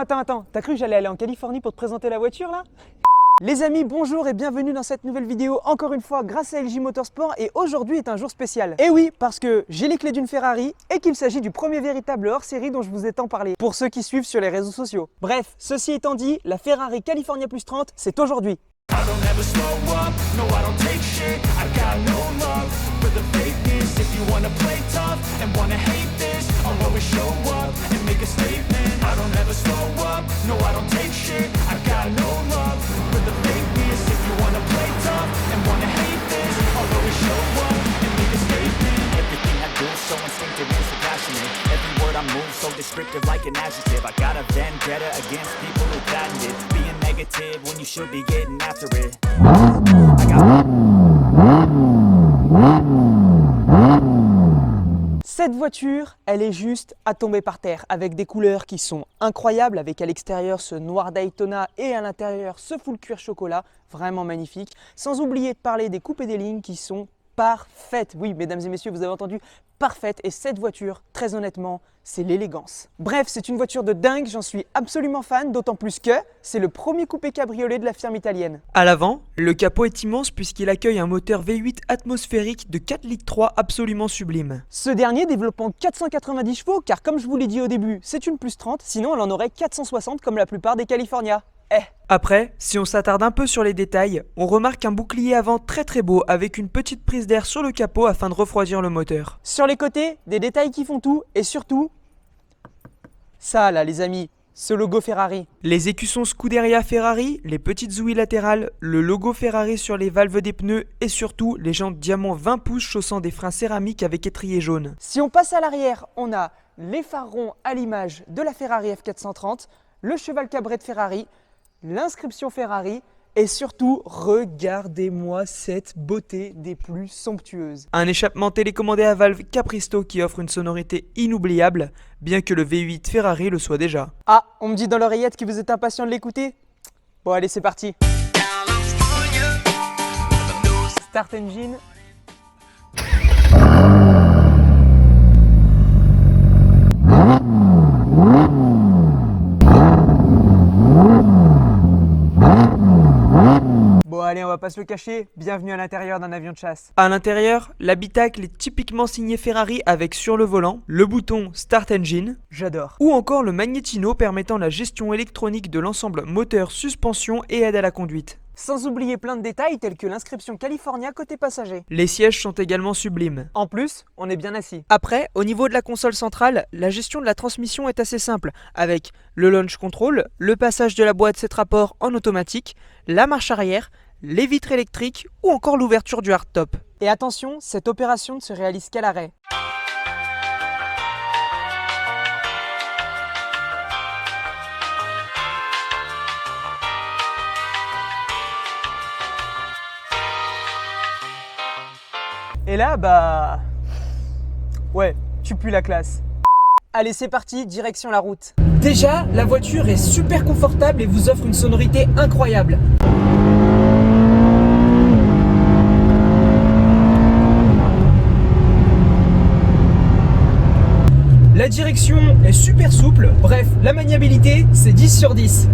Attends, t'as cru que j'allais aller en Californie pour te présenter la voiture là? Les amis, bonjour et bienvenue dans cette nouvelle vidéo, encore une fois grâce à LG Motorsport, et aujourd'hui est un jour spécial. Et oui, parce que j'ai les clés d'une Ferrari et qu'il s'agit du premier véritable hors-série dont je vous ai tant parlé, pour ceux qui suivent sur les réseaux sociaux. Bref, ceci étant dit, la Ferrari California Plus 30, c'est aujourd'hui. So descriptive like an adjective. I got a vendetta against people who patented being negative when you should be getting after it. Cette voiture, elle est juste à tomber par terre, avec des couleurs qui sont incroyables, avec à l'extérieur ce noir Daytona et à l'intérieur ce full cuir chocolat, vraiment magnifique. Sans oublier de parler des coupes et des lignes qui sont parfaites. Oui, mesdames et messieurs, vous avez entendu, parfaite. Et cette voiture, très honnêtement, c'est l'élégance. Bref, c'est une voiture de dingue, j'en suis absolument fan, d'autant plus que c'est le premier coupé cabriolet de la firme italienne. À l'avant, le capot est immense puisqu'il accueille un moteur V8 atmosphérique de 4,3 litres absolument sublime. Ce dernier développant 490 chevaux, car comme je vous l'ai dit au début, c'est une plus 30, sinon elle en aurait 460 comme la plupart des California. Après, si on s'attarde un peu sur les détails, on remarque un bouclier avant très beau avec une petite prise d'air sur le capot afin de refroidir le moteur. Sur les côtés, des détails qui font tout et surtout, ça là les amis, ce logo Ferrari. Les écussons Scuderia Ferrari, les petites ouïes latérales, le logo Ferrari sur les valves des pneus et surtout les jantes diamant 20 pouces chaussant des freins céramiques avec étrier jaune. Si on passe à l'arrière, on a les phares ronds à l'image de la Ferrari F430, le cheval cabré de Ferrari, l'inscription Ferrari et surtout, regardez-moi cette beauté des plus somptueuses. Un échappement télécommandé à valve Capristo qui offre une sonorité inoubliable, bien que le V8 Ferrari le soit déjà. Ah, on me dit dans l'oreillette que vous êtes impatient de l'écouter? Bon allez, c'est parti. Start engine. Bon allez, on va pas se le cacher, bienvenue à l'intérieur d'un avion de chasse. À l'intérieur, l'habitacle est typiquement signé Ferrari avec sur le volant, le bouton Start Engine, j'adore, ou encore le magnétino permettant la gestion électronique de l'ensemble moteur, suspension et aide à la conduite. Sans oublier plein de détails tels que l'inscription California côté passager. Les sièges sont également sublimes. En plus, on est bien assis. Après, au niveau de la console centrale, la gestion de la transmission est assez simple, avec le launch control, le passage de la boîte 7 rapports en automatique, la marche arrière, les vitres électriques ou encore l'ouverture du hardtop. Et attention, cette opération ne se réalise qu'à l'arrêt. Et là, bah... ouais, tu pues la classe. Allez, c'est parti, direction la route. Déjà, la voiture est super confortable et vous offre une sonorité incroyable. La direction est super souple, bref, la maniabilité, c'est 10 sur 10.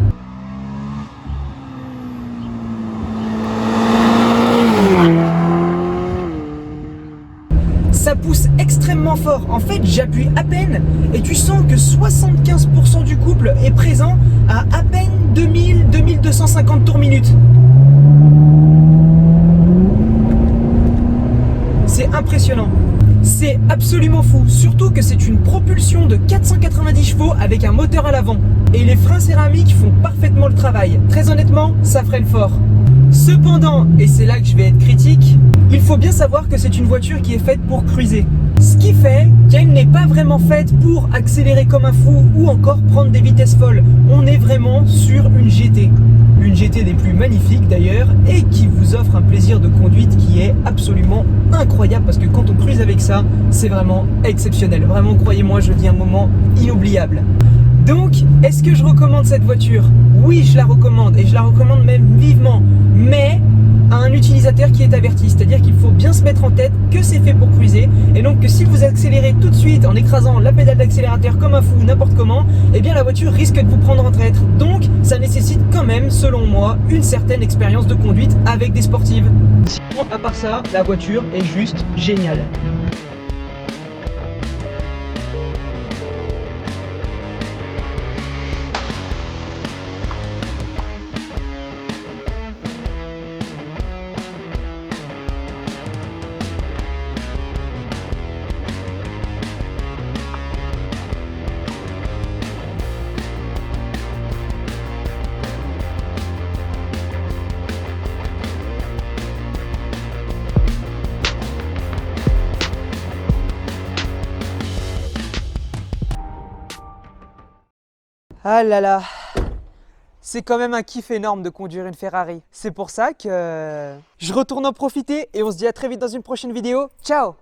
Ça pousse extrêmement fort, en fait j'appuie à peine et tu sens que 75% du couple est présent à peine 2000-2250 tours minute. C'est impressionnant, c'est absolument fou, surtout que c'est une propulsion de 490 chevaux avec un moteur à l'avant. Et les freins céramiques font parfaitement le travail, très honnêtement ça freine fort. Cependant, et c'est là que je vais être critique, il faut bien savoir que c'est une voiture qui est faite pour cruiser. Ce qui fait qu'elle n'est pas vraiment faite pour accélérer comme un fou ou encore prendre des vitesses folles. On est vraiment sur une GT. une GT des plus magnifiques d'ailleurs, et qui vous offre un plaisir de conduite qui est absolument incroyable, parce que quand on cruise avec ça, c'est vraiment exceptionnel. Vraiment, croyez-moi, je vis un moment inoubliable. Donc, est-ce que je recommande cette voiture? Oui, je la recommande, et je la recommande même vivement, mais à un utilisateur qui est averti, c'est-à-dire qu'il faut bien se mettre en tête que c'est fait pour cruiser, et donc que si vous accélérez tout de suite en écrasant la pédale d'accélérateur comme un fou, n'importe comment, eh bien la voiture risque de vous prendre en traître. Donc ça nécessite quand même, selon moi, une certaine expérience de conduite avec des sportives. Sinon, à part ça, la voiture est juste géniale. Ah là là, c'est quand même un kiff énorme de conduire une Ferrari. C'est pour ça que je retourne en profiter et on se dit à très vite dans une prochaine vidéo. Ciao!